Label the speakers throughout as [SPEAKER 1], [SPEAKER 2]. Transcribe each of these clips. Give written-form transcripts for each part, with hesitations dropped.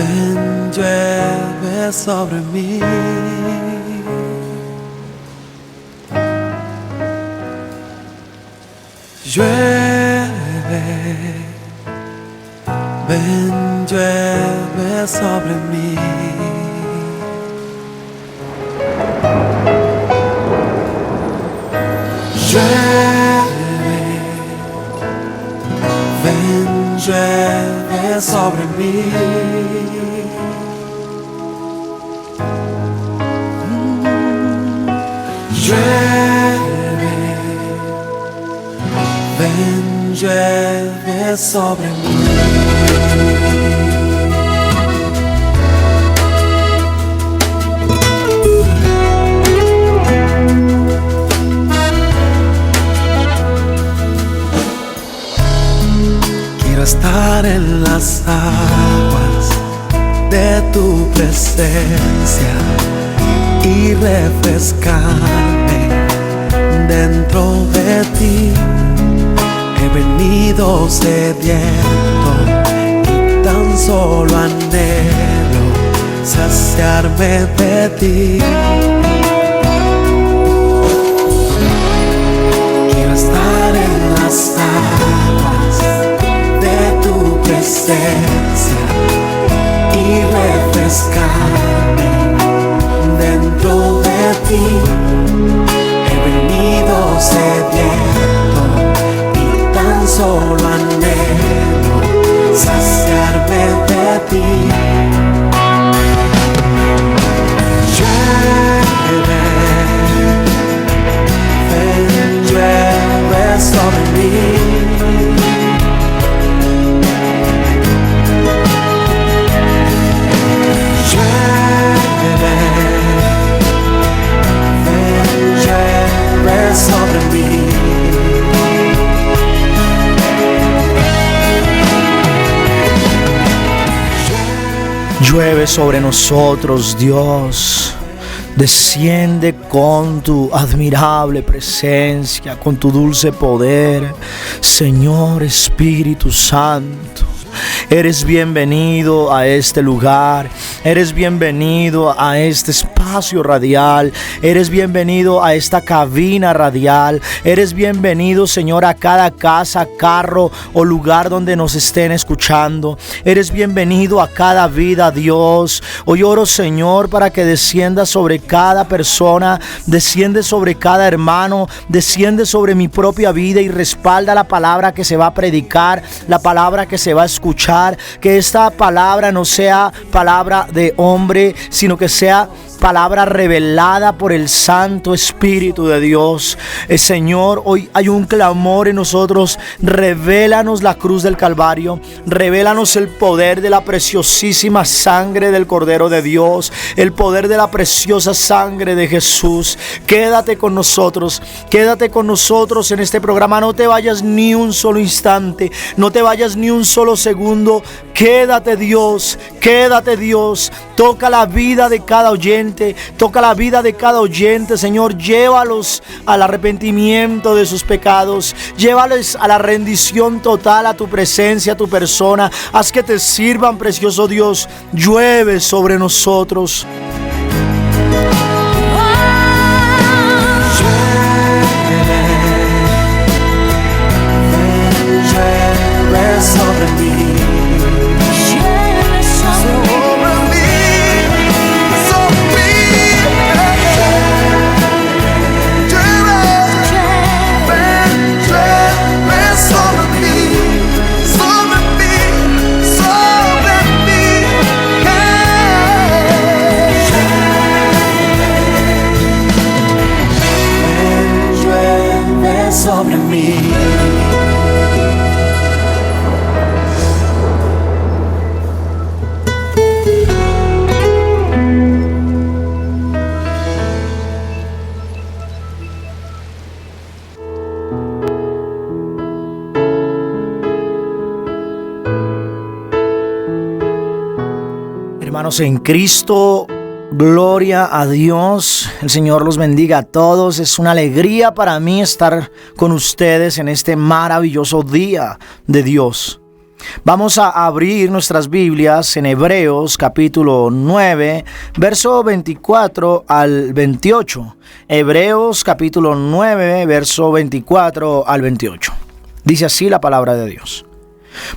[SPEAKER 1] Ven, llueve sobre mí. Llueve, ven, llueve sobre mí. Llueve, ven, llueve sobre mí. Llueve, ven, llueve sobre mí. Quiero estar en las aguas de tu presencia y refrescarme dentro de ti. He venido sediento y tan solo anhelo saciarme de ti. Quiero estar en las aguas de tu presencia y refrescarme dentro de ti. He venido sediento y tan solo anhelo saciarme de ti. Llueve, ven, llueve sobre mí. Sobre mí.
[SPEAKER 2] Llueve sobre nosotros, Dios. Desciende con tu admirable presencia, con tu dulce poder, Señor Espíritu Santo. Eres bienvenido a este lugar, eres bienvenido a este espacio radial, eres bienvenido a esta cabina radial, eres bienvenido, Señor, a cada casa, carro o lugar donde nos estén escuchando. Eres bienvenido a cada vida, Dios. Hoy oro, Señor, para que descienda sobre cada persona, desciende sobre cada hermano, desciende sobre mi propia vida y respalda la palabra que se va a predicar, la palabra que se va a escuchar. Que esta palabra no sea palabra de hombre, sino que sea palabra revelada por el Santo Espíritu de Dios. Señor, hoy hay un clamor en nosotros. Revélanos la cruz del Calvario. Revélanos el poder de la preciosísima sangre del Cordero de Dios. El poder de la preciosa sangre de Jesús. Quédate con nosotros. Quédate con nosotros en este programa. No te vayas ni un solo instante. No te vayas ni un solo segundo. Quédate, Dios. Quédate, Dios. Toca la vida de cada oyente. Toca la vida de cada oyente, Señor. Llévalos al arrepentimiento de sus pecados. Llévalos a la rendición total a tu presencia, a tu persona. Haz que te sirvan, precioso Dios. Llueve sobre nosotros.
[SPEAKER 1] Llueve sobre mí. Sobre mí.
[SPEAKER 2] Hermanos en Cristo, gloria a Dios. El Señor los bendiga a todos. Es una alegría para mí estar con ustedes en este maravilloso día de Dios. Vamos a abrir nuestras Biblias en Hebreos capítulo 9, verso 24 al 28. Hebreos capítulo 9, verso 24 al 28. Dice así la palabra de Dios.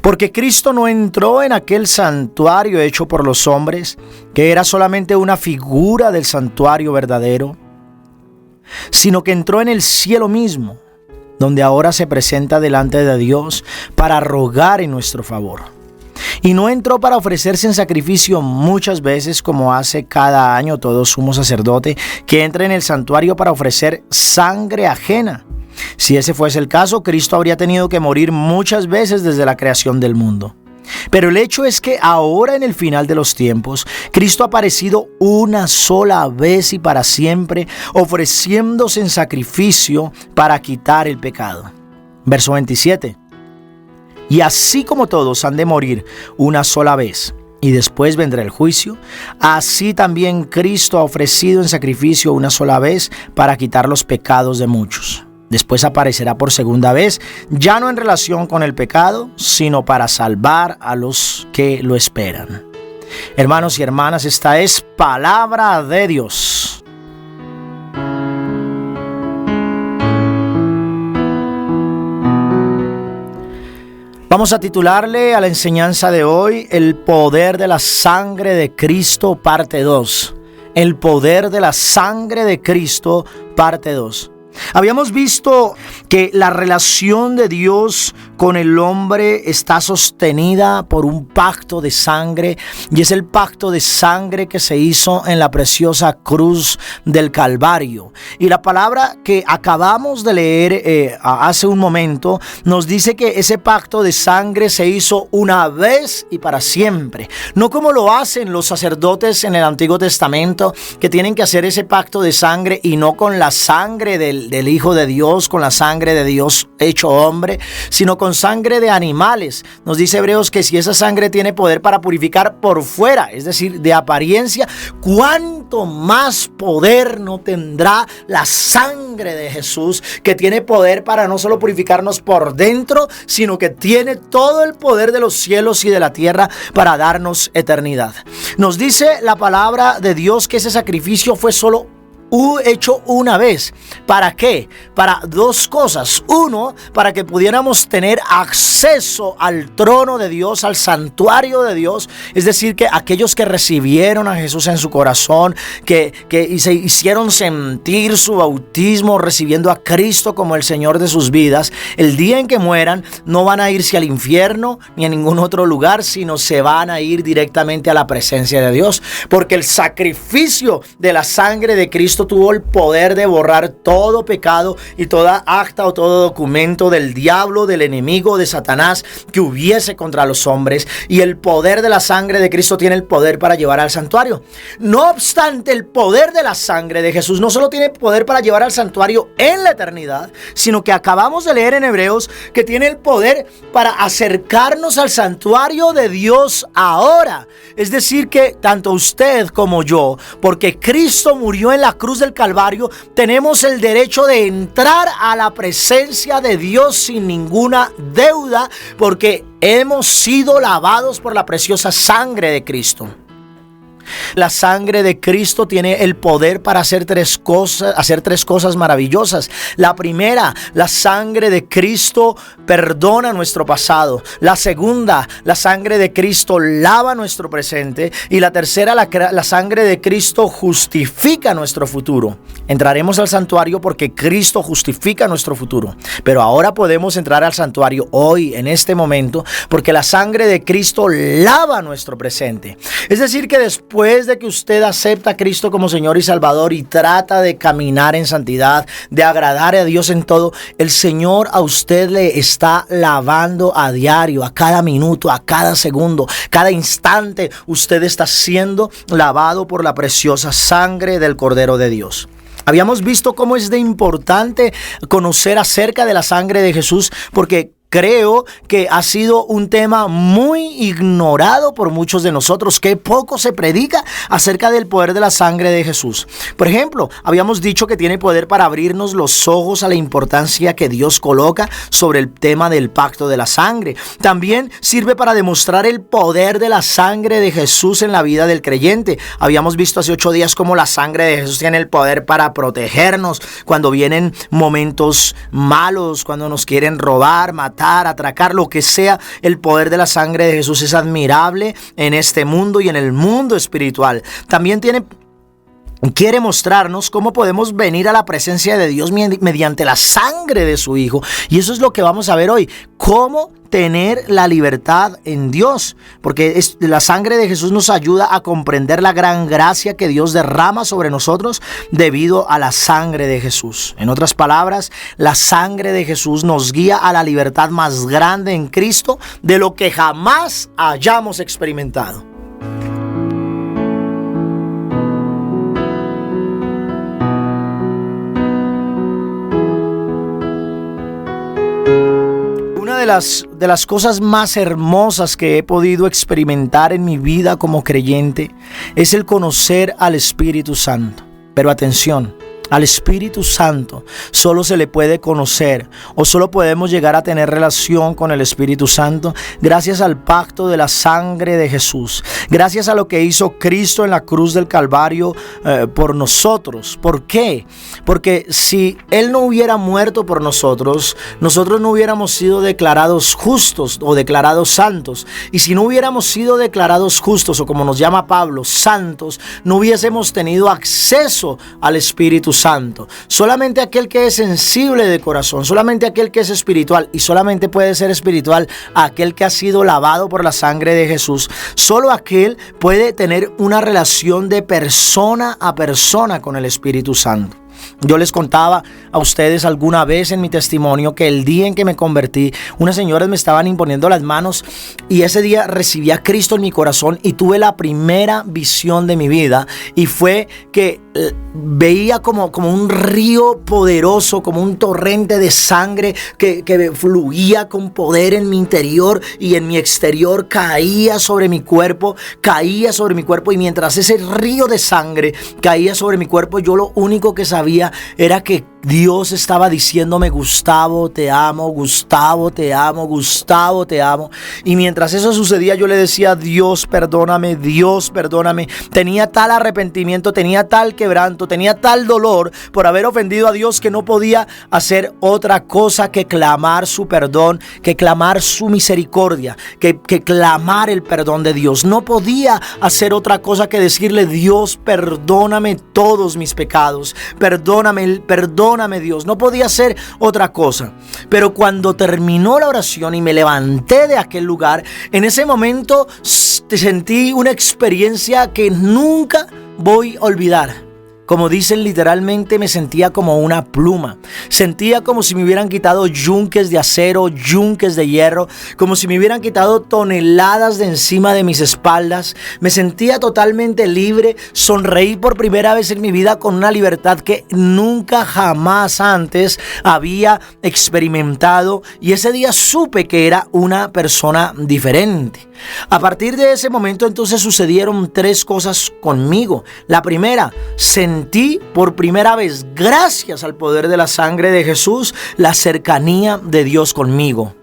[SPEAKER 2] Porque Cristo no entró en aquel santuario hecho por los hombres, que era solamente una figura del santuario verdadero, sino que entró en el cielo mismo, donde ahora se presenta delante de Dios para rogar en nuestro favor. Y no entró para ofrecerse en sacrificio muchas veces, como hace cada año todo sumo sacerdote que entra en el santuario para ofrecer sangre ajena. Si ese fuese el caso, Cristo habría tenido que morir muchas veces desde la creación del mundo. Pero el hecho es que ahora, en el final de los tiempos, Cristo ha aparecido una sola vez y para siempre, ofreciéndose en sacrificio para quitar el pecado. Verso 27. Y así como todos han de morir una sola vez, y después vendrá el juicio, así también Cristo ha ofrecido en sacrificio una sola vez para quitar los pecados de muchos. Después aparecerá por segunda vez, ya no en relación con el pecado, sino para salvar a los que lo esperan. Hermanos y hermanas, esta es palabra de Dios. Vamos a titularle a la enseñanza de hoy el poder de la sangre de Cristo, parte 2. El poder de la sangre de Cristo, parte 2. Habíamos visto que la relación de Dios con el hombre está sostenida por un pacto de sangre, y es el pacto de sangre que se hizo en la preciosa cruz del Calvario. Y la palabra que acabamos de leer hace un momento nos dice que ese pacto de sangre se hizo una vez y para siempre, no como lo hacen los sacerdotes en el Antiguo Testamento, que tienen que hacer ese pacto de sangre y no con la sangre del Hijo de Dios, con la sangre de Dios hecho hombre, sino con sangre de animales. Nos dice Hebreos que si esa sangre tiene poder para purificar por fuera, es decir, de apariencia, ¿cuánto más poder no tendrá la sangre de Jesús, que tiene poder para no solo purificarnos por dentro, sino que tiene todo el poder de los cielos y de la tierra para darnos eternidad? Nos dice la palabra de Dios que ese sacrificio fue solo hecho una vez. ¿Para qué? Para dos cosas. Uno, para que pudiéramos tener acceso al trono de Dios, al santuario de Dios. Es decir, que aquellos que recibieron a Jesús en su corazón, que se hicieron sentir su bautismo recibiendo a Cristo como el Señor de sus vidas, el día en que mueran no van a irse al infierno ni a ningún otro lugar, sino se van a ir directamente a la presencia de Dios, porque el sacrificio de la sangre de Cristo tuvo el poder de borrar todo pecado y toda acta o todo documento del diablo, del enemigo, de Satanás que hubiese contra los hombres. Y el poder de la sangre de Cristo tiene el poder para llevar al santuario. No obstante, el poder de la sangre de Jesús no solo tiene poder para llevar al santuario en la eternidad, sino que acabamos de leer en Hebreos que tiene el poder para acercarnos al santuario de Dios ahora. Es decir, que tanto usted como yo, porque Cristo murió en la cruz del Calvario, tenemos el derecho de entrar a la presencia de Dios sin ninguna deuda, porque hemos sido lavados por la preciosa sangre de Cristo. La sangre de Cristo tiene el poder para hacer tres cosas maravillosas. La primera, la sangre de Cristo perdona nuestro pasado. La segunda, la sangre de Cristo lava nuestro presente. Y la tercera, la sangre de Cristo justifica nuestro futuro. Entraremos al santuario porque Cristo justifica nuestro futuro. Pero ahora podemos entrar al santuario hoy, en este momento, porque la sangre de Cristo lava nuestro presente. Es decir, que después de que usted acepta a Cristo como Señor y Salvador y trata de caminar en santidad, de agradar a Dios en todo, el Señor a usted le está lavando a diario, a cada minuto, a cada segundo, cada instante. Usted está siendo lavado por la preciosa sangre del Cordero de Dios. Habíamos visto cómo es de importante conocer acerca de la sangre de Jesús, porque creo que ha sido un tema muy ignorado por muchos de nosotros, que poco se predica acerca del poder de la sangre de Jesús. Por ejemplo, habíamos dicho que tiene poder para abrirnos los ojos a la importancia que Dios coloca sobre el tema del pacto de la sangre. También sirve para demostrar el poder de la sangre de Jesús en la vida del creyente. Habíamos visto hace 8 días cómo la sangre de Jesús tiene el poder para protegernos cuando vienen momentos malos, cuando nos quieren robar, matar, atracar, lo que sea. El poder de la sangre de Jesús es admirable en este mundo y en el mundo espiritual. También quiere mostrarnos cómo podemos venir a la presencia de Dios mediante la sangre de su Hijo. Y eso es lo que vamos a ver hoy. Cómo tener la libertad en Dios. Porque la sangre de Jesús nos ayuda a comprender la gran gracia que Dios derrama sobre nosotros debido a la sangre de Jesús. En otras palabras, la sangre de Jesús nos guía a la libertad más grande en Cristo de lo que jamás hayamos experimentado. De las cosas más hermosas que he podido experimentar en mi vida como creyente es el conocer al Espíritu Santo. Pero atención, al Espíritu Santo solo se le puede conocer o solo podemos llegar a tener relación con el Espíritu Santo gracias al pacto de la sangre de Jesús, gracias a lo que hizo Cristo en la cruz del Calvario por nosotros. ¿Por qué? Porque si Él no hubiera muerto por nosotros, nosotros no hubiéramos sido declarados justos o declarados santos. Y si no hubiéramos sido declarados justos, o como nos llama Pablo, santos, no hubiésemos tenido acceso al Espíritu Santo. Solamente aquel que es sensible de corazón, solamente aquel que es espiritual, y solamente puede ser espiritual aquel que ha sido lavado por la sangre de Jesús, solo aquel puede tener una relación de persona a persona con el Espíritu Santo. Yo les contaba a ustedes alguna vez en mi testimonio que el día en que me convertí, unas señoras me estaban imponiendo las manos y ese día recibí a Cristo en mi corazón y tuve la primera visión de mi vida, y fue que veía como un río poderoso, como un torrente de sangre que fluía con poder en mi interior y en mi exterior, caía sobre mi cuerpo, y mientras ese río de sangre caía sobre mi cuerpo, yo lo único que sabía era que Dios estaba diciéndome: Gustavo, te amo, Gustavo, te amo, Gustavo, te amo. Y mientras eso sucedía, yo le decía: Dios, perdóname, Dios, perdóname. Tenía tal arrepentimiento, tenía tal quebranto, tenía tal dolor por haber ofendido a Dios que no podía hacer otra cosa que clamar su perdón, que clamar su misericordia, que clamar el perdón de Dios. No podía hacer otra cosa que decirle: Dios, perdóname todos mis pecados, perdóname Dios. No podía hacer otra cosa. Pero cuando terminó la oración y me levanté de aquel lugar, en ese momento sentí una experiencia que nunca voy a olvidar. Como dicen, literalmente me sentía como una pluma. Sentía como si me hubieran quitado yunques de acero, yunques de hierro, como si me hubieran quitado toneladas de encima de mis espaldas. Me sentía totalmente libre. Sonreí por primera vez en mi vida con una libertad que nunca jamás antes había experimentado. Y ese día supe que era una persona diferente. A partir de ese momento entonces sucedieron 3 cosas conmigo. La primera, sentí por primera vez, gracias al poder de la sangre de Jesús, la cercanía de Dios conmigo.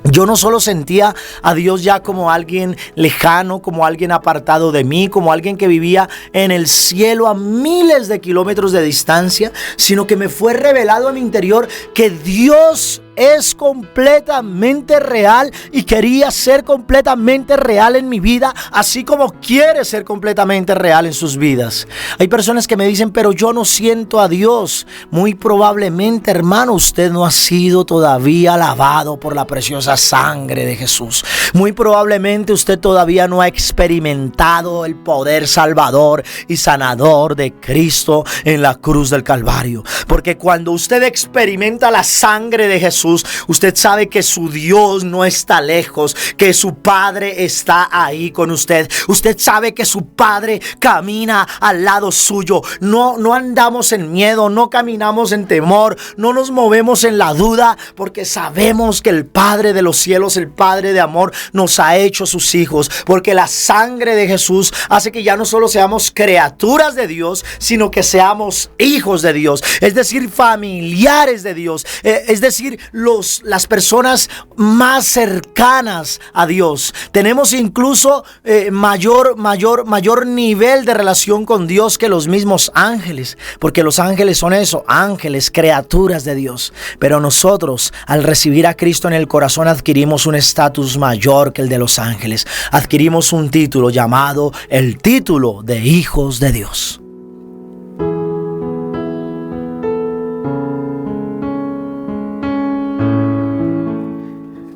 [SPEAKER 2] Yo no solo sentía a Dios ya como alguien lejano, como alguien apartado de mí, como alguien que vivía en el cielo a miles de kilómetros de distancia, sino que me fue revelado a mi interior que Dios es completamente real y quería ser completamente real en mi vida, así como quiere ser completamente real en sus vidas. Hay personas que me dicen: pero yo no siento a Dios. Muy probablemente, hermano, usted no ha sido todavía lavado por la preciosa sangre de Jesús. Muy probablemente usted todavía no ha experimentado el poder salvador y sanador de Cristo en la cruz del Calvario. Porque cuando usted experimenta la sangre de Jesús, Jesús, usted sabe que su Dios no está lejos, que su Padre está ahí con usted. Usted sabe que su Padre camina al lado suyo. No andamos en miedo, no caminamos en temor, no nos movemos en la duda, porque sabemos que el Padre de los cielos, el Padre de amor, nos ha hecho sus hijos, porque la sangre de Jesús hace que ya no solo seamos criaturas de Dios, sino que seamos hijos de Dios, es decir, familiares de Dios, es decir, las personas más cercanas a Dios. Tenemos incluso mayor nivel de relación con Dios que los mismos ángeles, porque los ángeles son eso, ángeles, criaturas de Dios. Pero nosotros, al recibir a Cristo en el corazón, adquirimos un estatus mayor que el de los ángeles. Adquirimos un título llamado el título de hijos de Dios.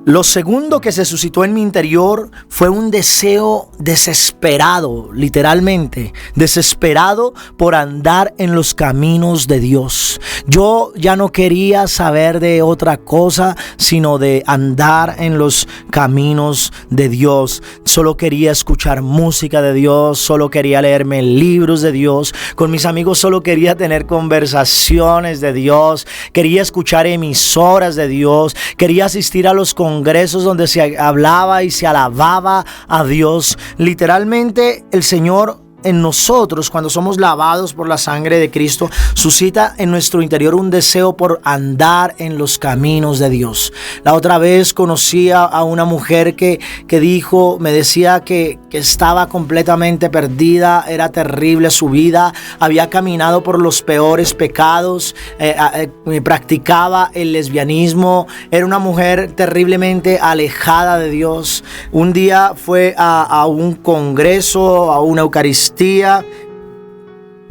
[SPEAKER 2] Lo segundo que se suscitó en mi interior fue un deseo desesperado, literalmente, desesperado por andar en los caminos de Dios. Yo ya no quería saber de otra cosa, sino de andar en los caminos de Dios. Solo quería escuchar música de Dios, solo quería leerme libros de Dios. Con mis amigos solo quería tener conversaciones de Dios, quería escuchar emisoras de Dios, quería asistir a los congresos donde se hablaba y se alababa a Dios. Literalmente, el Señor en nosotros, cuando somos lavados por la sangre de Cristo, suscita en nuestro interior un deseo por andar en los caminos de Dios. La otra vez conocí a una mujer que me decía que estaba completamente perdida, era terrible su vida, había caminado por los peores pecados, practicaba el lesbianismo, era una mujer terriblemente alejada de Dios. Un día fue a un congreso, a una Eucaristía,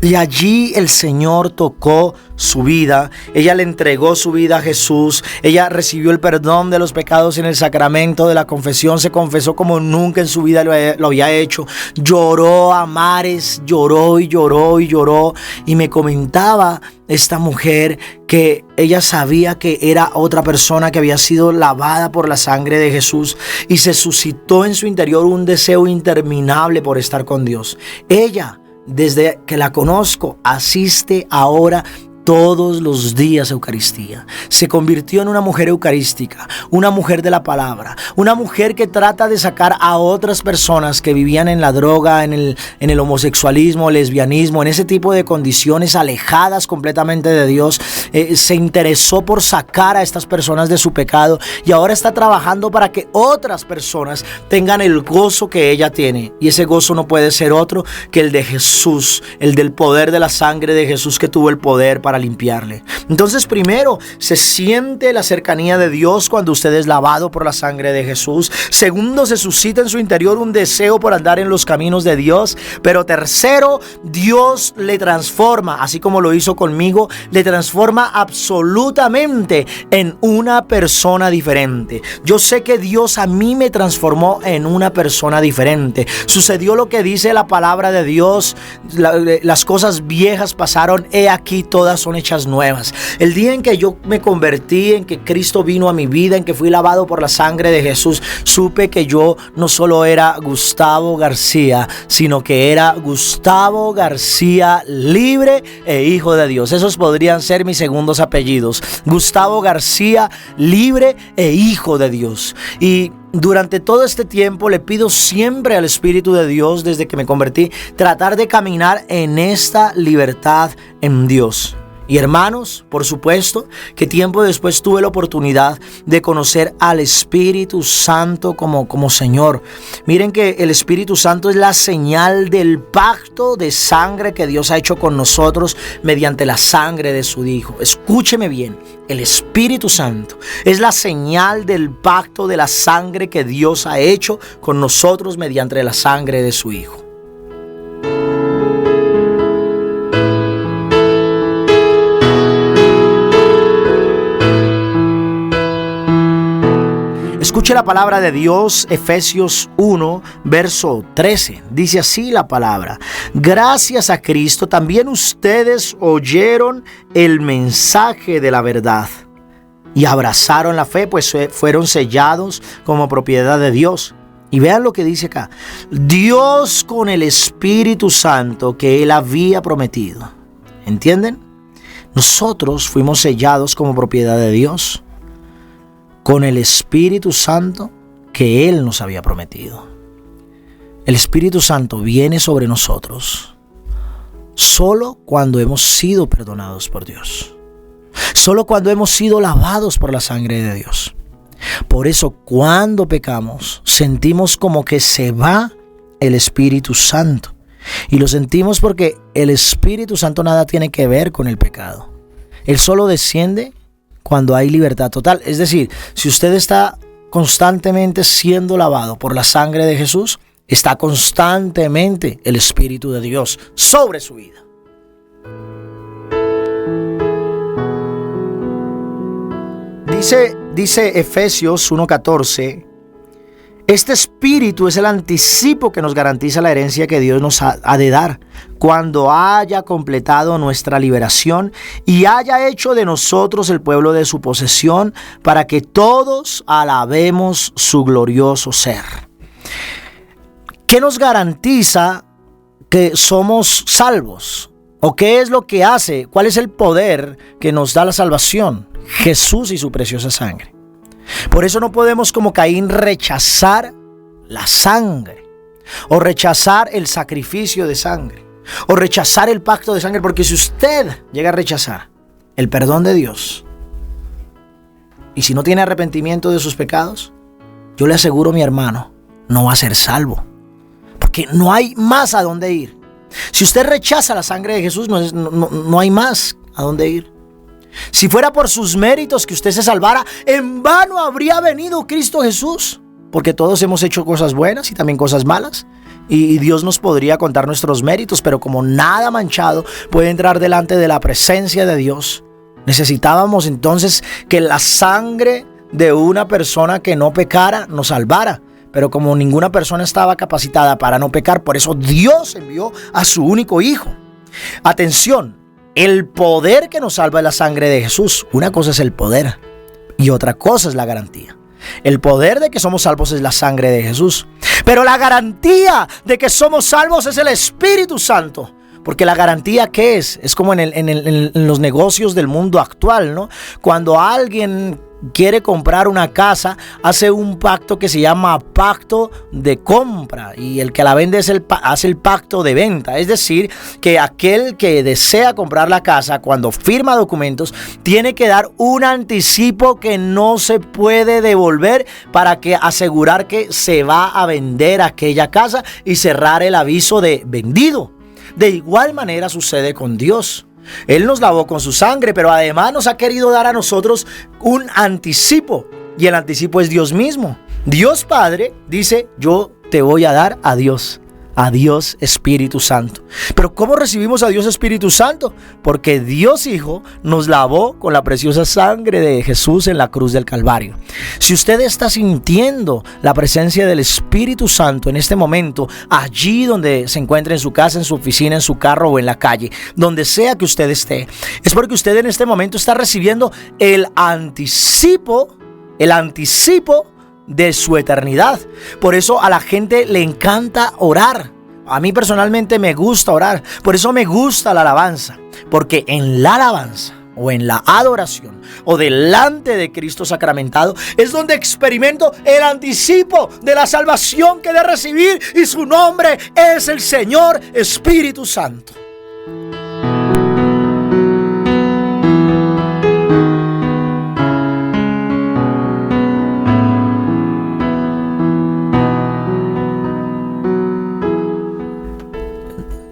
[SPEAKER 2] y allí el Señor tocó su vida. Ella le entregó su vida a Jesús. Ella recibió el perdón de los pecados en el sacramento de la confesión. Se confesó como nunca en su vida lo había hecho. Lloró a mares, lloró y lloró y lloró. Y me comentaba esta mujer que ella sabía que era otra persona que había sido lavada por la sangre de Jesús, y se suscitó en su interior un deseo interminable por estar con Dios. Ella, desde que la conozco, asiste ahora todos los días a Eucaristía. Se convirtió en una mujer eucarística, una mujer de la palabra, una mujer que trata de sacar a otras personas que vivían en la droga, en el homosexualismo, lesbianismo, en ese tipo de condiciones alejadas completamente de Dios. Se interesó por sacar a estas personas de su pecado, y ahora está trabajando para que otras personas tengan el gozo que ella tiene. Y ese gozo no puede ser otro que el de Jesús, el del poder de la sangre de Jesús, que tuvo el poder para limpiarle. Entonces, primero, se siente la cercanía de Dios cuando usted es lavado por la sangre de Jesús. Segundo, se suscita en su interior un deseo por andar en los caminos de Dios. Pero tercero, Dios le transforma, así como lo hizo conmigo, le transforma absolutamente en una persona diferente. Yo sé que Dios a mí me transformó en una persona diferente. Sucedió lo que dice la palabra de Dios: las cosas viejas pasaron, he aquí todas son hechas nuevas. El día en que yo me convertí, en que Cristo vino a mi vida, en que fui lavado por la sangre de Jesús, supe que yo no solo era Gustavo García, sino que era Gustavo García, libre e hijo de Dios. Esos podrían ser mis segundos apellidos: Gustavo García, libre e hijo de Dios. Y durante todo este tiempo le pido siempre al Espíritu de Dios, desde que me convertí, tratar de caminar en esta libertad en Dios. Y hermanos, por supuesto que tiempo después tuve la oportunidad de conocer al Espíritu Santo como Señor. Miren que el Espíritu Santo es la señal del pacto de sangre que Dios ha hecho con nosotros mediante la sangre de su Hijo. Escúcheme bien, el Espíritu Santo es la señal del pacto de la sangre que Dios ha hecho con nosotros mediante la sangre de su Hijo. Escuche la palabra de Dios, Efesios 1, verso 13. Dice así la palabra: gracias a Cristo también ustedes oyeron el mensaje de la verdad. y abrazaron la fe, pues fueron sellados como propiedad de Dios. Y vean lo que dice acá. Dios con el Espíritu Santo que Él había prometido. ¿Entienden? Nosotros fuimos sellados como propiedad de Dios con el Espíritu Santo que Él nos había prometido. El Espíritu Santo viene sobre nosotros solo cuando hemos sido perdonados por Dios. Solo cuando hemos sido lavados por la sangre de Dios. Por eso cuando pecamos sentimos como que se va el Espíritu Santo. Y lo sentimos porque el Espíritu Santo nada tiene que ver con el pecado. Él solo desciende cuando hay libertad total. Es decir, si usted está constantemente siendo lavado por la sangre de Jesús, está constantemente el Espíritu de Dios sobre su vida. Dice Efesios 1:14, este espíritu es el anticipo que nos garantiza la herencia que Dios nos ha de dar cuando haya completado nuestra liberación y haya hecho de nosotros el pueblo de su posesión para que todos alabemos su glorioso ser. ¿Qué nos garantiza que somos salvos? ¿O qué es lo que hace? ¿Cuál es el poder que nos da la salvación? Jesús y su preciosa sangre. Por eso no podemos como Caín rechazar la sangre o rechazar el sacrificio de sangre o rechazar el pacto de sangre, porque si usted llega a rechazar el perdón de Dios y si no tiene arrepentimiento de sus pecados, yo le aseguro, mi hermano, no va a ser salvo, porque no hay más a dónde ir. Si usted rechaza la sangre de Jesús, no hay más a dónde ir. Si fuera por sus méritos que usted se salvara, en vano habría venido Cristo Jesús, porque todos hemos hecho cosas buenas y también cosas malas, y Dios nos podría contar nuestros méritos, pero como nada manchado puede entrar delante de la presencia de Dios, necesitábamos entonces que la sangre de una persona que no pecara nos salvara. Pero como ninguna persona estaba capacitada para no pecar, por eso Dios envió a su único Hijo. Atención. El poder que nos salva es la sangre de Jesús. Una cosa es el poder y otra cosa es la garantía. El poder de que somos salvos es la sangre de Jesús. Pero la garantía de que somos salvos es el Espíritu Santo. Porque la garantía, ¿qué es? Es como en los negocios del mundo actual, ¿no? Cuando alguien quiere comprar una casa, hace un pacto que se llama pacto de compra, y el que la vende hace el pacto de venta. Es decir, que aquel que desea comprar la casa, cuando firma documentos, tiene que dar un anticipo que no se puede devolver para que asegurar que se va a vender aquella casa y cerrar el aviso de vendido. De igual manera sucede con Dios. Él nos lavó con su sangre, pero además nos ha querido dar a nosotros un anticipo. Y el anticipo es Dios mismo. Dios Padre dice, yo te voy a dar a Dios Espíritu Santo. Pero ¿cómo recibimos a Dios Espíritu Santo? Porque Dios Hijo nos lavó con la preciosa sangre de Jesús en la cruz del Calvario. Si usted está sintiendo la presencia del Espíritu Santo en este momento, allí donde se encuentre, en su casa, en su oficina, en su carro o en la calle, donde sea que usted esté, es porque usted en este momento está recibiendo el anticipo de su eternidad. Por eso a la gente le encanta orar. A mí personalmente me gusta orar. Por eso me gusta la alabanza. Porque en la alabanza o en la adoración o delante de Cristo sacramentado es donde experimento el anticipo de la salvación que he de recibir, y su nombre es el Señor Espíritu Santo.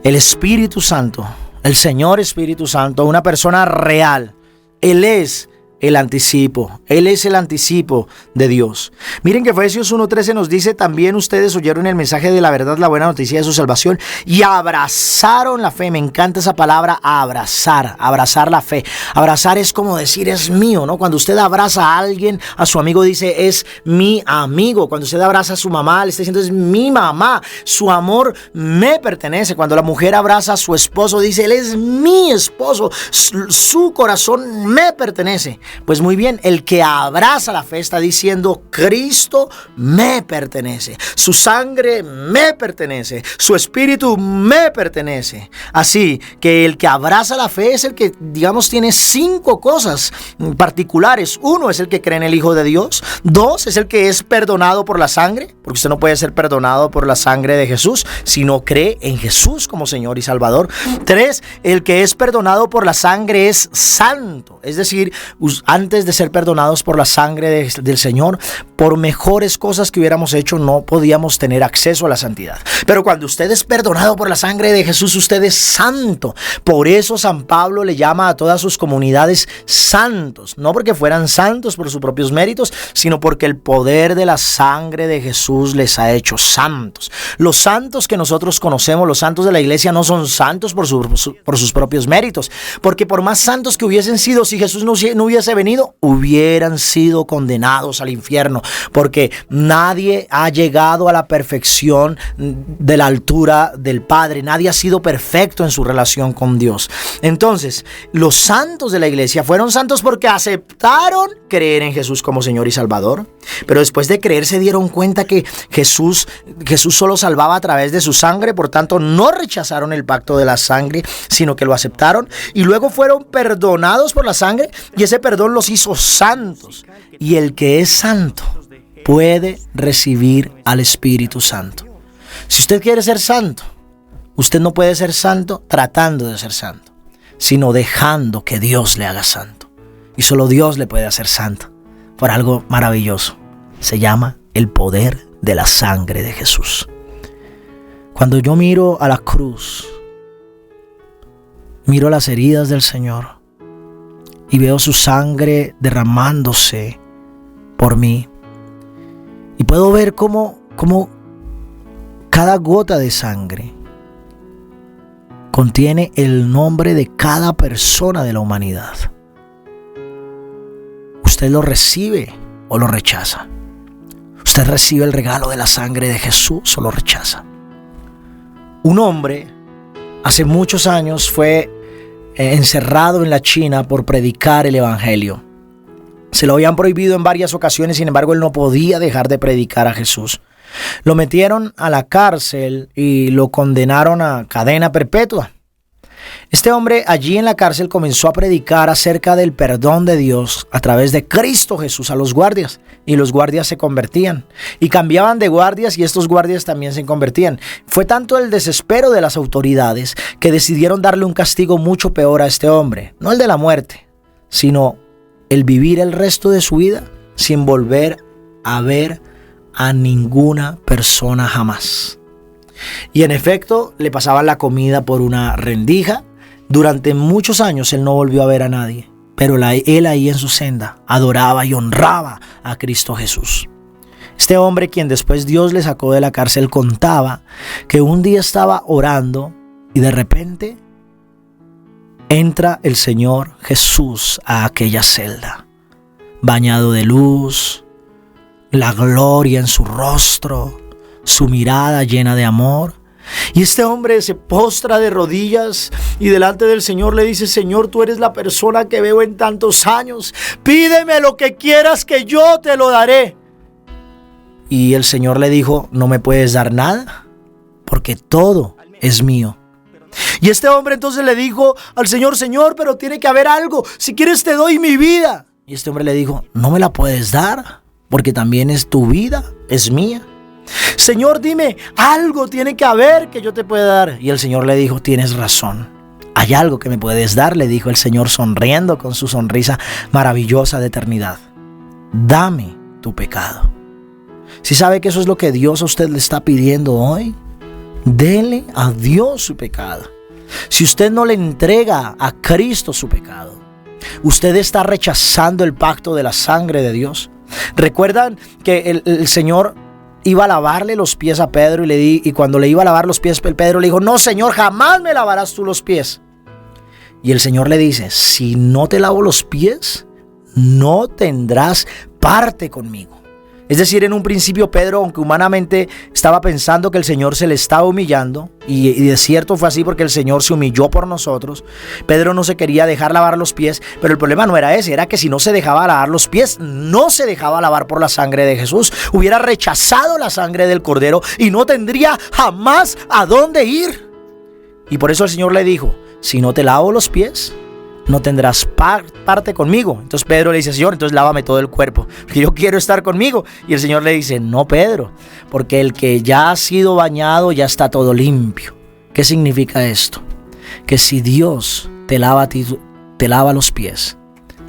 [SPEAKER 2] El Espíritu Santo, el Señor Espíritu Santo, una persona real, Él es el anticipo. Él es el anticipo de Dios. Miren que Efesios 1:13 nos dice: también ustedes oyeron el mensaje de la verdad, la buena noticia de su salvación, y abrazaron la fe. Me encanta esa palabra, abrazar la fe. Abrazar es como decir, es mío, ¿no? Cuando usted abraza a alguien, a su amigo, dice, es mi amigo. Cuando usted abraza a su mamá, le está diciendo, es mi mamá. Su amor me pertenece. Cuando la mujer abraza a su esposo, dice, él es mi esposo. Su corazón me pertenece. Pues muy bien, el que abraza la fe está diciendo: Cristo me pertenece, su sangre me pertenece, su espíritu me pertenece. Así que el que abraza la fe es el que, digamos, tiene 5 cosas particulares. 1 es el que cree en el Hijo de Dios. 2 es el que es perdonado por la sangre, porque usted no puede ser perdonado por la sangre de Jesús si no cree en Jesús como Señor y Salvador. 3, el que es perdonado por la sangre es santo, es decir, antes de ser perdonados por la sangre del Señor, por mejores cosas que hubiéramos hecho, no podíamos tener acceso a la santidad. Pero cuando usted es perdonado por la sangre de Jesús, usted es santo. Por eso San Pablo le llama a todas sus comunidades santos, no porque fueran santos por sus propios méritos, sino porque el poder de la sangre de Jesús les ha hecho santos. Los santos que nosotros conocemos, los santos de la iglesia, no son santos por sus propios méritos, porque por más santos que hubiesen sido, si Jesús no hubiese venido, hubieran sido condenados al infierno, porque nadie ha llegado a la perfección de la altura del Padre, nadie ha sido perfecto en su relación con Dios. Entonces, los santos de la iglesia fueron santos porque aceptaron creer en Jesús como Señor y Salvador, pero después de creer se dieron cuenta que Jesús solo salvaba a través de su sangre, por tanto no rechazaron el pacto de la sangre, sino que lo aceptaron, y luego fueron perdonados por la sangre, y ese perdón los hizo santos. Y el que es santo puede recibir al Espíritu Santo. Si usted quiere ser santo, usted no puede ser santo tratando de ser santo, sino dejando que Dios le haga santo. Y solo Dios le puede hacer santo por algo maravilloso. Se llama el poder de la sangre de Jesús. Cuando yo miro a la cruz, miro las heridas del Señor y veo su sangre derramándose por mí, y puedo ver cómo cada gota de sangre contiene el nombre de cada persona de la humanidad. ¿Usted lo recibe o lo rechaza? ¿Usted recibe el regalo de la sangre de Jesús o lo rechaza? Un hombre hace muchos años fue encerrado en la China por predicar el evangelio. Se lo habían prohibido en varias ocasiones, sin embargo él no podía dejar de predicar a Jesús. Lo metieron a la cárcel y lo condenaron a cadena perpetua. Este hombre allí en la cárcel comenzó a predicar acerca del perdón de Dios a través de Cristo Jesús a los guardias, y los guardias se convertían y cambiaban de guardias, y estos guardias también se convertían. Fue tanto el desespero de las autoridades que decidieron darle un castigo mucho peor a este hombre, no el de la muerte, sino el vivir el resto de su vida sin volver a ver a ninguna persona jamás. Y en efecto, le pasaban la comida por una rendija. Durante muchos años él no volvió a ver a nadie, pero él ahí en su senda adoraba y honraba a Cristo Jesús. Este hombre, quien después Dios le sacó de la cárcel, contaba que un día estaba orando y de repente entra el Señor Jesús a aquella celda, bañado de luz, la gloria en su rostro, su mirada llena de amor. Y este hombre se postra de rodillas y delante del Señor le dice: Señor, tú eres la persona que veo en tantos años. Pídeme lo que quieras que yo te lo daré. Y el Señor le dijo: no me puedes dar nada porque todo es mío. Y este hombre entonces le dijo al Señor: Señor, pero tiene que haber algo. Si quieres te doy mi vida. Y este hombre le dijo: no me la puedes dar porque también es tu vida, es mía. Señor, dime, algo tiene que haber que yo te pueda dar. Y el Señor le dijo: tienes razón, hay algo que me puedes dar, le dijo el Señor sonriendo con su sonrisa maravillosa de eternidad. Dame tu pecado. ¿Sí sabe que eso es lo que Dios a usted le está pidiendo hoy? Dele a Dios su pecado. Si usted no le entrega a Cristo su pecado, usted está rechazando el pacto de la sangre de Dios. ¿Recuerdan que el Señor iba a lavarle los pies a Pedro y cuando le iba a lavar los pies, Pedro le dijo: no, Señor, jamás me lavarás tú los pies? Y el Señor le dice: si no te lavo los pies, no tendrás parte conmigo. Es decir, en un principio Pedro, aunque humanamente estaba pensando que el Señor se le estaba humillando, y de cierto fue así porque el Señor se humilló por nosotros, Pedro no se quería dejar lavar los pies, pero el problema no era ese, era que si no se dejaba lavar los pies, no se dejaba lavar por la sangre de Jesús, hubiera rechazado la sangre del Cordero y no tendría jamás a dónde ir. Y por eso el Señor le dijo, si no te lavo los pies, no tendrás parte conmigo. Entonces Pedro le dice, Señor, entonces lávame todo el cuerpo, porque yo quiero estar conmigo. Y el Señor le dice, no, Pedro, porque el que ya ha sido bañado ya está todo limpio. ¿Qué significa esto? Que si Dios te lava los pies,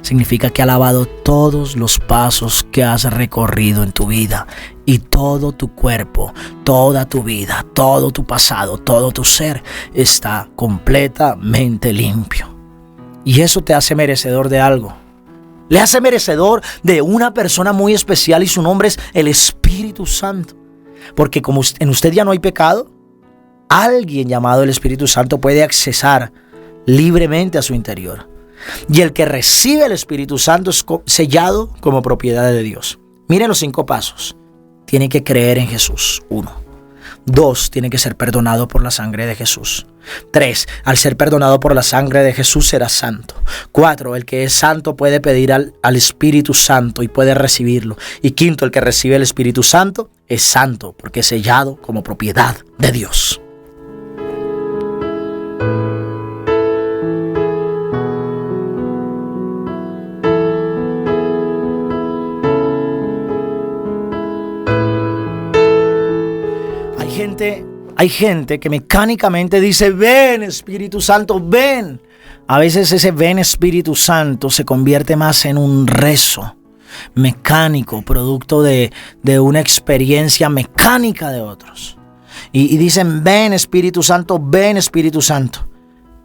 [SPEAKER 2] significa que ha lavado todos los pasos que has recorrido en tu vida. Y todo tu cuerpo, toda tu vida, todo tu pasado, todo tu ser está completamente limpio. Y eso te hace merecedor de algo. Le hace merecedor de una persona muy especial y su nombre es el Espíritu Santo. Porque como en usted ya no hay pecado, alguien llamado el Espíritu Santo puede accesar libremente a su interior. Y el que recibe el Espíritu Santo es sellado como propiedad de Dios. Miren los 5 pasos. Tiene que creer en Jesús. 1. 2, tiene que ser perdonado por la sangre de Jesús. 3, al ser perdonado por la sangre de Jesús será santo. 4, el que es santo puede pedir al Espíritu Santo y puede recibirlo. Y 5, el que recibe el Espíritu Santo es santo porque es sellado como propiedad de Dios. Hay gente que mecánicamente dice, ven Espíritu Santo, ven. A veces ese ven Espíritu Santo se convierte más en un rezo mecánico, producto de una experiencia mecánica de otros. Y dicen, ven Espíritu Santo, ven Espíritu Santo.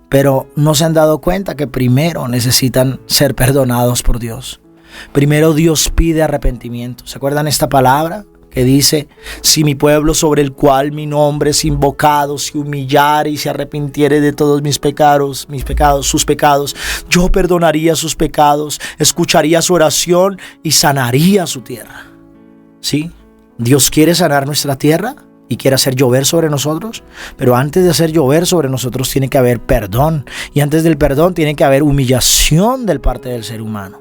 [SPEAKER 2] Pero no se han dado cuenta que primero necesitan ser perdonados por Dios. Primero Dios pide arrepentimiento. ¿Se acuerdan esta palabra? Que dice, si mi pueblo sobre el cual mi nombre es invocado, se humillare y se arrepintiere de todos sus pecados, yo perdonaría sus pecados, escucharía su oración y sanaría su tierra. ¿Sí? Dios quiere sanar nuestra tierra y quiere hacer llover sobre nosotros, pero antes de hacer llover sobre nosotros tiene que haber perdón, y antes del perdón tiene que haber humillación de parte del ser humano.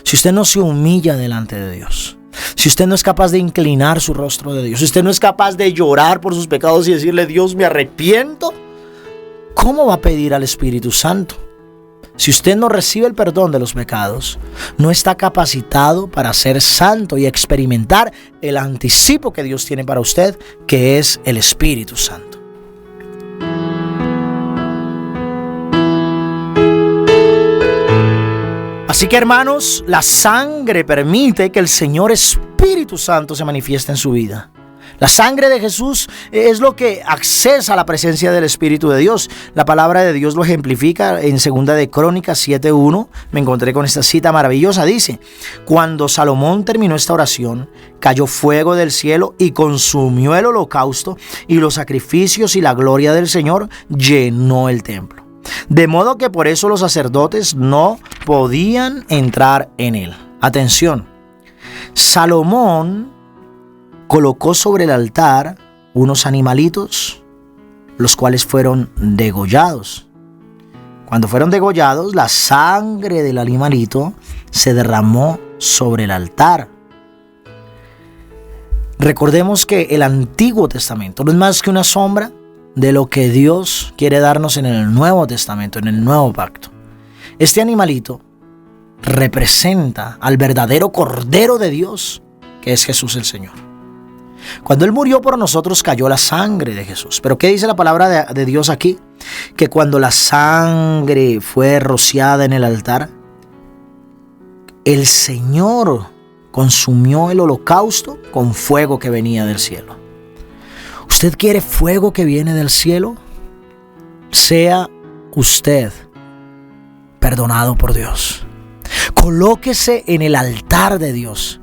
[SPEAKER 2] Si usted no se humilla delante de Dios, si usted no es capaz de inclinar su rostro de Dios, si usted no es capaz de llorar por sus pecados y decirle, Dios, me arrepiento, ¿cómo va a pedir al Espíritu Santo? Si usted no recibe el perdón de los pecados, no está capacitado para ser santo y experimentar el anticipo que Dios tiene para usted, que es el Espíritu Santo. Así que, hermanos, la sangre permite que el Señor Espíritu Santo se manifieste en su vida. La sangre de Jesús es lo que accesa a la presencia del Espíritu de Dios. La palabra de Dios lo ejemplifica en 2 de Crónicas 7:1. Me encontré con esta cita maravillosa. Dice, cuando Salomón terminó esta oración, cayó fuego del cielo y consumió el holocausto y los sacrificios, y la gloria del Señor llenó el templo. De modo que por eso los sacerdotes no podían entrar en él. Atención, Salomón colocó sobre el altar unos animalitos, los cuales fueron degollados. Cuando fueron degollados, la sangre del animalito se derramó sobre el altar. Recordemos que el Antiguo Testamento no es más que una sombra de lo que Dios quiere darnos en el Nuevo Testamento, en el Nuevo Pacto. Este animalito representa al verdadero Cordero de Dios, que es Jesús el Señor. Cuando Él murió por nosotros, cayó la sangre de Jesús. Pero ¿qué dice la palabra de Dios aquí? Que cuando la sangre fue rociada en el altar, el Señor consumió el holocausto con fuego que venía del cielo. ¿Usted quiere fuego que viene del cielo? Sea usted perdonado por Dios. Colóquese en el altar de Dios.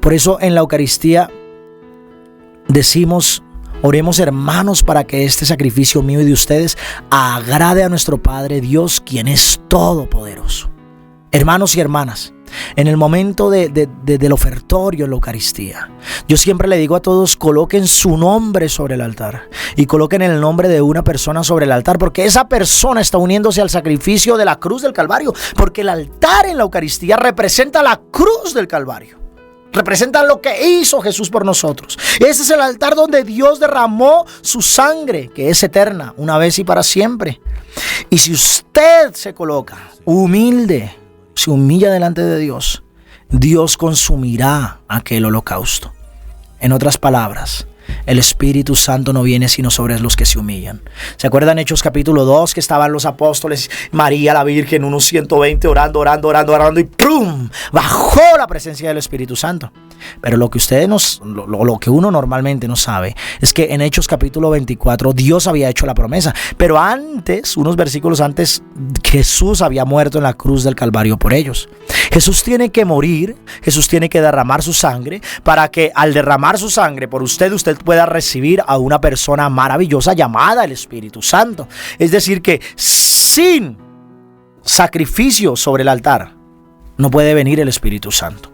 [SPEAKER 2] Por eso en la Eucaristía decimos, oremos hermanos para que este sacrificio mío y de ustedes agrade a nuestro Padre Dios, quien es todopoderoso. Hermanos y hermanas, En el momento del ofertorio en la Eucaristía, yo siempre le digo a todos, coloquen su nombre sobre el altar y coloquen el nombre de una persona sobre el altar, porque esa persona está uniéndose al sacrificio de la cruz del Calvario, porque el altar en la Eucaristía representa la cruz del Calvario. Representa lo que hizo Jesús por nosotros. Ese es el altar donde Dios derramó su sangre, que es eterna, una vez y para siempre. Y si usted se coloca humilde, se humilla delante de Dios, Dios consumirá aquel holocausto. En otras palabras, el Espíritu Santo no viene sino sobre los que se humillan. ¿Se acuerdan Hechos capítulo 2 que estaban los apóstoles, María la Virgen, unos 120 orando y ¡prum! Bajó la presencia del Espíritu Santo. Pero lo que ustedes lo que uno normalmente no sabe es que en Hechos capítulo 24 Dios había hecho la promesa, pero antes, unos versículos antes, Jesús había muerto en la cruz del Calvario por ellos. Jesús tiene que morir, Jesús tiene que derramar su sangre para que al derramar su sangre por usted pueda recibir a una persona maravillosa llamada el Espíritu Santo. Es decir que sin sacrificio sobre el altar no puede venir el Espíritu Santo.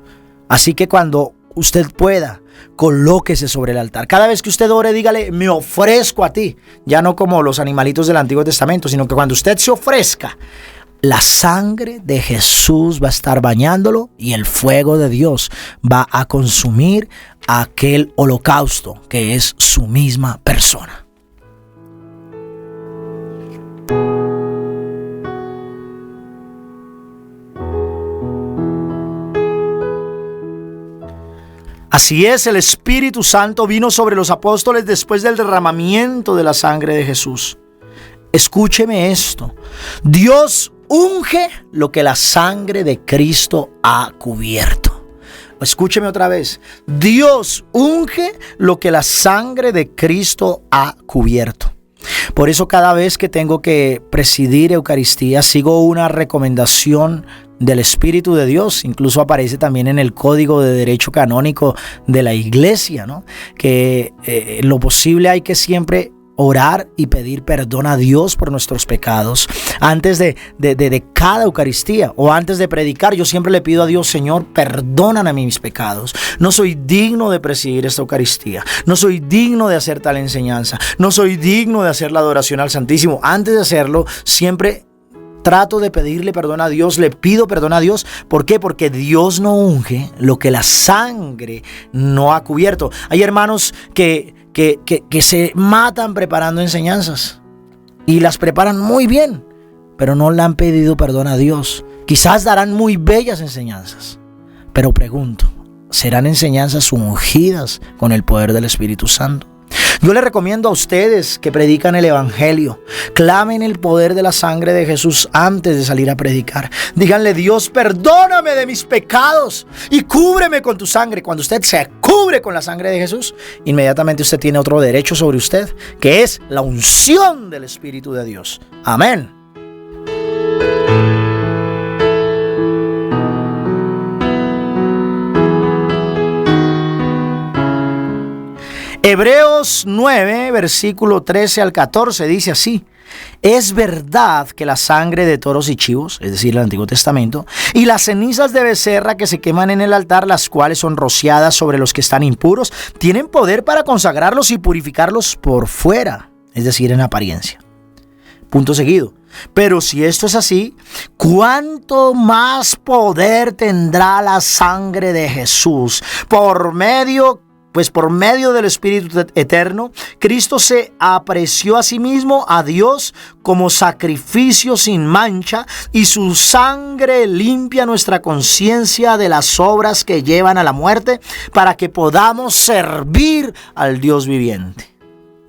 [SPEAKER 2] Así que cuando usted pueda, colóquese sobre el altar. Cada vez que usted ore, dígale, me ofrezco a ti. Ya no como los animalitos del Antiguo Testamento, sino que cuando usted se ofrezca, la sangre de Jesús va a estar bañándolo y el fuego de Dios va a consumir aquel holocausto que es su misma persona. Así es, el Espíritu Santo vino sobre los apóstoles después del derramamiento de la sangre de Jesús. Escúcheme esto. Dios unge lo que la sangre de Cristo ha cubierto. Escúcheme otra vez. Dios unge lo que la sangre de Cristo ha cubierto. Por eso cada vez que tengo que presidir Eucaristía, sigo una recomendación del Espíritu de Dios. Incluso aparece también en el Código de Derecho Canónico de la Iglesia, ¿no? Que en lo posible hay que siempre orar y pedir perdón a Dios por nuestros pecados antes de cada Eucaristía o antes de predicar. Yo siempre le pido a Dios, Señor, perdóname mis pecados. No soy digno de presidir esta Eucaristía. No soy digno de hacer tal enseñanza. No soy digno de hacer la adoración al Santísimo. Antes de hacerlo, siempre trato de pedirle perdón a Dios, le pido perdón a Dios. ¿Por qué? Porque Dios no unge lo que la sangre no ha cubierto. Hay hermanos que se matan preparando enseñanzas y las preparan muy bien, pero no le han pedido perdón a Dios. Quizás darán muy bellas enseñanzas, pero pregunto, ¿serán enseñanzas ungidas con el poder del Espíritu Santo? Yo les recomiendo a ustedes que predican el Evangelio, clamen el poder de la sangre de Jesús antes de salir a predicar. Díganle, Dios, perdóname de mis pecados y cúbreme con tu sangre. Cuando usted se cubre con la sangre de Jesús, inmediatamente usted tiene otro derecho sobre usted, que es la unción del Espíritu de Dios. Amén. Hebreos 9, versículo 13 al 14 dice así: es verdad que la sangre de toros y chivos, es decir, el Antiguo Testamento, y las cenizas de becerra que se queman en el altar, las cuales son rociadas sobre los que están impuros, tienen poder para consagrarlos y purificarlos por fuera, es decir, en apariencia. Punto seguido. Pero si esto es así, ¿cuánto más poder tendrá la sangre de Jesús? Por medio del Espíritu eterno, Cristo se apreció a sí mismo, a Dios, como sacrificio sin mancha, y su sangre limpia nuestra conciencia de las obras que llevan a la muerte, para que podamos servir al Dios viviente.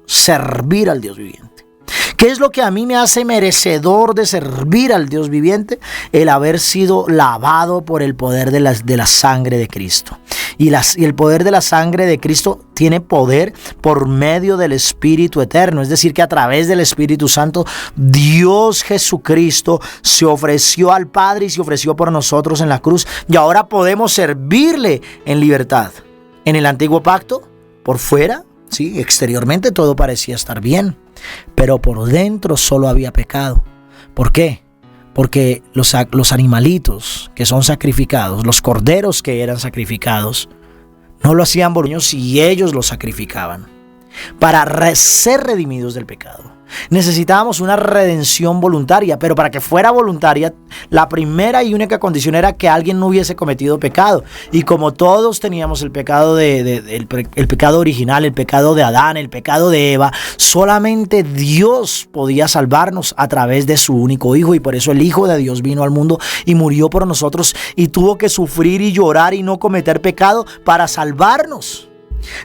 [SPEAKER 2] Servir al Dios viviente. ¿Qué es lo que a mí me hace merecedor de servir al Dios viviente? El haber sido lavado por el poder de la sangre de Cristo. Y el poder de la sangre de Cristo tiene poder por medio del Espíritu eterno. Es decir, que a través del Espíritu Santo, Dios Jesucristo se ofreció al Padre y se ofreció por nosotros en la cruz. Y ahora podemos servirle en libertad. En el antiguo pacto, por fuera, sí, exteriormente todo parecía estar bien, pero por dentro solo había pecado. ¿Por qué? porque los animalitos que son sacrificados, los corderos que eran sacrificados, no lo hacían por ellos y ellos los sacrificaban para ser redimidos del pecado. Necesitábamos una redención voluntaria, pero para que fuera voluntaria, la primera y única condición era que alguien no hubiese cometido pecado. Y como todos teníamos el pecado el pecado original, el pecado de Adán, el pecado de Eva, solamente Dios podía salvarnos a través de su único Hijo, y por eso el Hijo de Dios vino al mundo y murió por nosotros y tuvo que sufrir y llorar y no cometer pecado para salvarnos.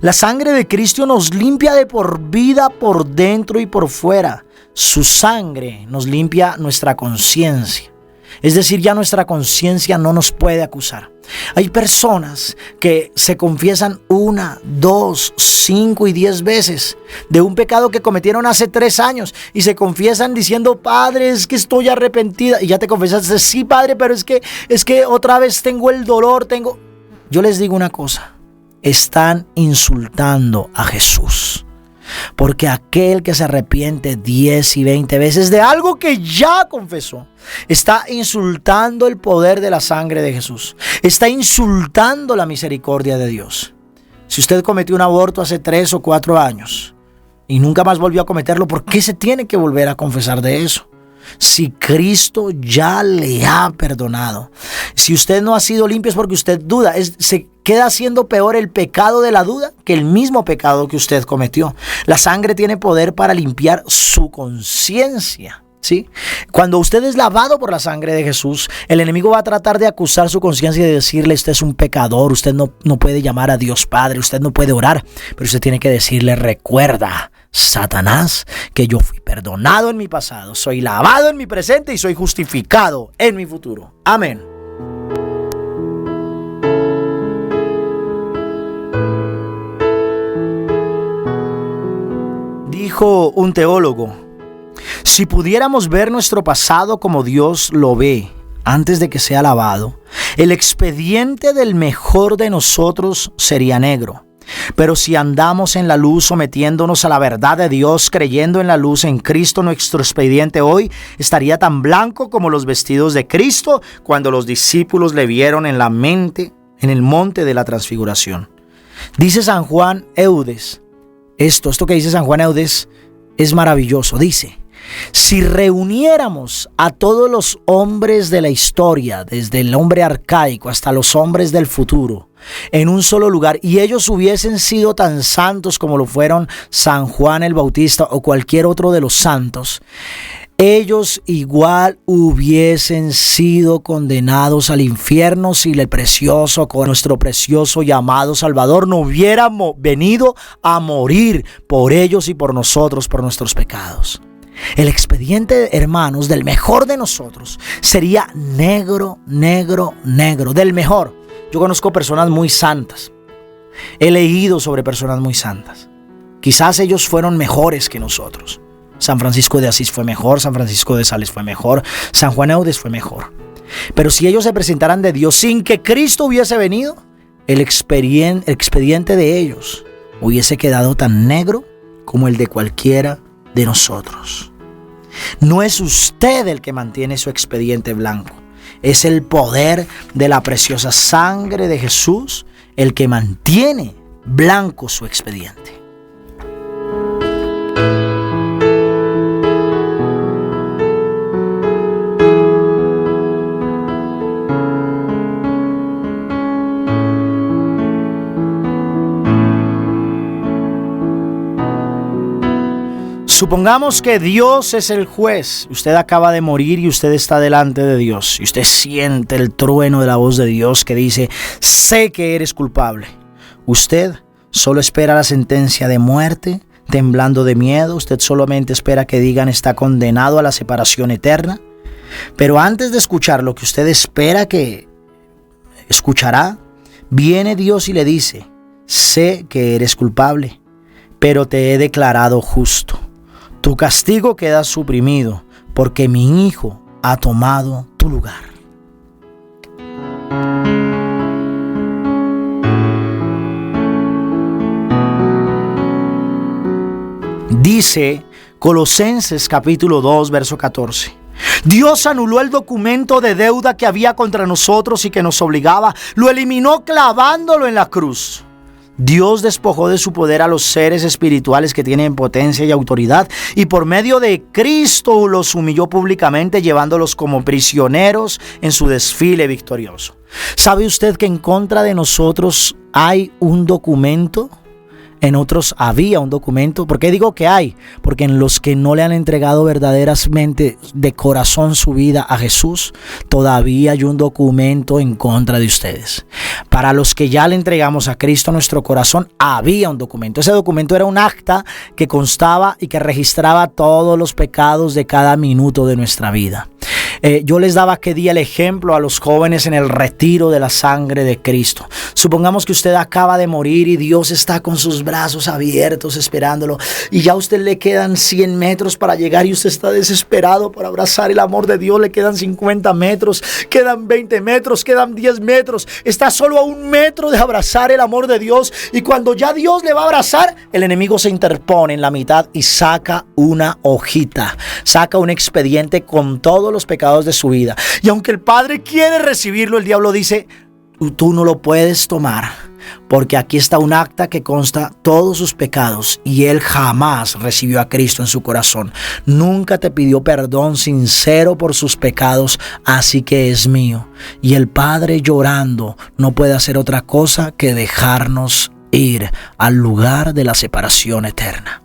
[SPEAKER 2] La sangre de Cristo nos limpia de por vida, por dentro y por fuera. Su sangre nos limpia nuestra conciencia. Es decir, ya nuestra conciencia no nos puede acusar. Hay personas que se confiesan 1, 2, 5 y 10 veces de un pecado que cometieron hace 3 años y se confiesan diciendo: Padre, es que estoy arrepentida. Y ya te confesaste: sí, Padre, pero es que otra vez tengo el dolor, Yo les digo una cosa: están insultando a Jesús. Porque aquel que se arrepiente 10 y 20 veces de algo que ya confesó, está insultando el poder de la sangre de Jesús. Está insultando la misericordia de Dios. Si usted cometió un aborto hace 3 o 4 años y nunca más volvió a cometerlo, ¿por qué se tiene que volver a confesar de eso? Si Cristo ya le ha perdonado. Si usted no ha sido limpio es porque usted duda. Se queda haciendo peor el pecado de la duda que el mismo pecado que usted cometió. La sangre tiene poder para limpiar su conciencia, ¿sí? Cuando usted es lavado por la sangre de Jesús, el enemigo va a tratar de acusar su conciencia y de decirle: usted es un pecador, usted no puede llamar a Dios Padre, usted no puede orar. Pero usted tiene que decirle: recuerda, Satanás, que yo fui perdonado en mi pasado, soy lavado en mi presente y soy justificado en mi futuro. Amén. Dijo un teólogo: si pudiéramos ver nuestro pasado como Dios lo ve antes de que sea lavado, el expediente del mejor de nosotros sería negro. Pero si andamos en la luz, sometiéndonos a la verdad de Dios, creyendo en la luz, en Cristo, nuestro expediente hoy estaría tan blanco como los vestidos de Cristo cuando los discípulos le vieron en el monte de la transfiguración. Dice San Juan Eudes, esto que dice San Juan Eudes es maravilloso. Dice: si reuniéramos a todos los hombres de la historia, desde el hombre arcaico hasta los hombres del futuro, en un solo lugar, y ellos hubiesen sido tan santos como lo fueron San Juan el Bautista o cualquier otro de los santos, ellos igual hubiesen sido condenados al infierno si nuestro precioso llamado Salvador no hubiera venido a morir por ellos y por nosotros, por nuestros pecados. El expediente, hermanos, del mejor de nosotros sería negro, negro, negro, del mejor. Yo conozco personas muy santas. He leído sobre personas muy santas. Quizás ellos fueron mejores que nosotros. San Francisco de Asís fue mejor, San Francisco de Sales fue mejor, San Juan Eudes fue mejor. Pero si ellos se presentaran de Dios sin que Cristo hubiese venido, el expediente de ellos hubiese quedado tan negro como el de cualquiera de nosotros. No es usted el que mantiene su expediente blanco. Es el poder de la preciosa sangre de Jesús el que mantiene blanco su expediente. Supongamos que Dios es el juez. Usted acaba de morir y usted está delante de Dios. Y usted siente el trueno de la voz de Dios que dice: sé que eres culpable. Usted solo espera la sentencia de muerte, temblando de miedo. Usted solamente espera que digan: está condenado a la separación eterna. Pero antes de escuchar lo que usted espera que escuchará, viene Dios y le dice: sé que eres culpable, pero te he declarado justo. Tu castigo queda suprimido, porque mi Hijo ha tomado tu lugar. Dice Colosenses capítulo 2, verso 14: Dios anuló el documento de deuda que había contra nosotros y que nos obligaba. Lo eliminó clavándolo en la cruz. Dios despojó de su poder a los seres espirituales que tienen potencia y autoridad, y por medio de Cristo los humilló públicamente, llevándolos como prisioneros en su desfile victorioso. ¿Sabe usted que en contra de nosotros hay un documento? En otros había un documento. ¿Por qué digo que hay? Porque en los que no le han entregado verdaderamente de corazón su vida a Jesús, todavía hay un documento en contra de ustedes. Para los que ya le entregamos a Cristo nuestro corazón, había un documento. Ese documento era un acta que constaba y que registraba todos los pecados de cada minuto de nuestra vida. Yo les daba aquel día el ejemplo a los jóvenes en el retiro de la sangre de Cristo. Supongamos que usted acaba de morir y Dios está con sus brazos abiertos esperándolo, y ya a usted le quedan 100 metros para llegar y usted está desesperado por abrazar el amor de Dios. Le quedan 50 metros, quedan 20 metros, quedan 10 metros. Está solo a 1 metro de abrazar el amor de Dios, y cuando ya Dios le va a abrazar, el enemigo se interpone en la mitad y saca una hojita, saca un expediente con todos los pecados de su vida. Y aunque el Padre quiere recibirlo, el diablo dice: tú no lo puedes tomar, porque aquí está un acta que consta todos sus pecados, y él jamás recibió a Cristo en su corazón. Nunca te pidió perdón sincero por sus pecados, así que es mío. Y el Padre, llorando, no puede hacer otra cosa que dejarnos ir al lugar de la separación eterna.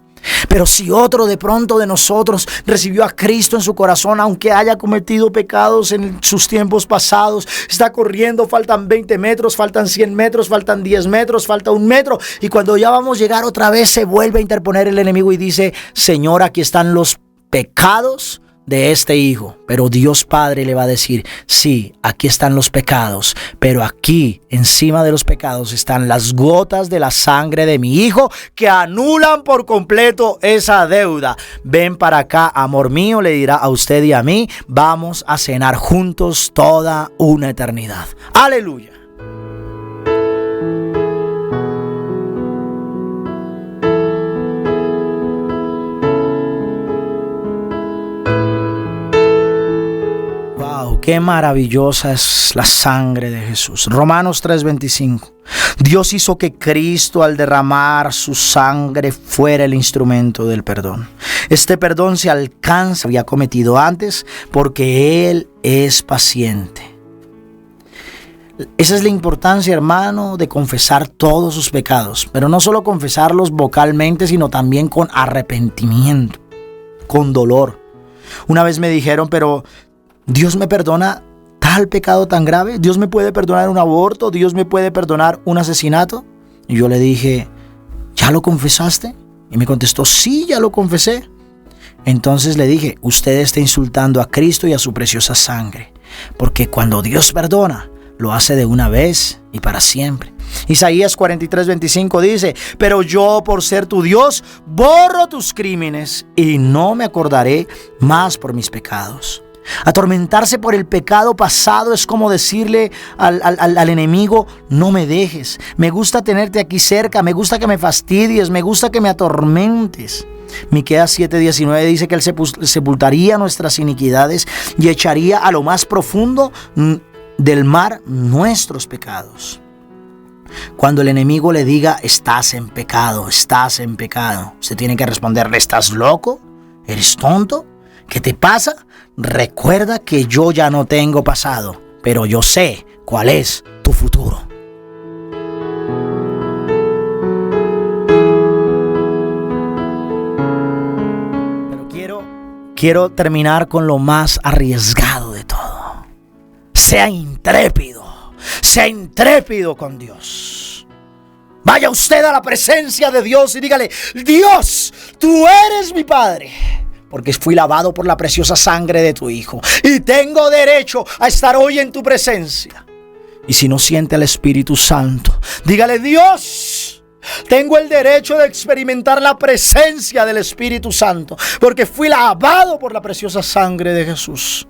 [SPEAKER 2] Pero si otro de pronto de nosotros recibió a Cristo en su corazón, aunque haya cometido pecados en sus tiempos pasados, está corriendo, faltan 20 metros, faltan 100 metros, faltan 10 metros, falta 1 metro, y cuando ya vamos a llegar otra vez, se vuelve a interponer el enemigo y dice: Señor, aquí están los pecados de este hijo. Pero Dios Padre le va a decir: sí, aquí están los pecados, pero aquí encima de los pecados están las gotas de la sangre de mi hijo que anulan por completo esa deuda. Ven para acá, amor mío, le dirá a usted y a mí. Vamos a cenar juntos toda una eternidad. Aleluya. Qué maravillosa es la sangre de Jesús. Romanos 3:25. Dios hizo que Cristo, al derramar su sangre, fuera el instrumento del perdón. Este perdón se alcanza, había cometido antes, porque Él es paciente. Esa es la importancia, hermano, de confesar todos sus pecados. Pero no solo confesarlos vocalmente, sino también con arrepentimiento, con dolor. Una vez me dijeron: pero ¿Dios me perdona tal pecado tan grave? ¿Dios me puede perdonar un aborto? ¿Dios me puede perdonar un asesinato? Y yo le dije: ¿ya lo confesaste? Y me contestó: sí, ya lo confesé. Entonces le dije: usted está insultando a Cristo y a su preciosa sangre, porque cuando Dios perdona, lo hace de una vez y para siempre. Isaías 43:25 dice: pero yo, por ser tu Dios, borro tus crímenes y no me acordaré más por mis pecados. Atormentarse por el pecado pasado es como decirle al enemigo: no me dejes, me gusta tenerte aquí cerca, me gusta que me fastidies, me gusta que me atormentes. Miqueas 7:19 dice que Él sepultaría nuestras iniquidades y echaría a lo más profundo del mar nuestros pecados. Cuando el enemigo le diga: estás en pecado, usted tiene que responderle: ¿estás loco? ¿Eres tonto? ¿Qué te pasa? Recuerda que yo ya no tengo pasado, pero yo sé cuál es tu futuro. Pero quiero terminar con lo más arriesgado de todo. Sea intrépido con Dios. Vaya usted a la presencia de Dios y dígale: Dios, tú eres mi Padre, porque fui lavado por la preciosa sangre de tu Hijo y tengo derecho a estar hoy en tu presencia. Y si no siente al Espíritu Santo, dígale: Dios, tengo el derecho de experimentar la presencia del Espíritu Santo, porque fui lavado por la preciosa sangre de Jesús.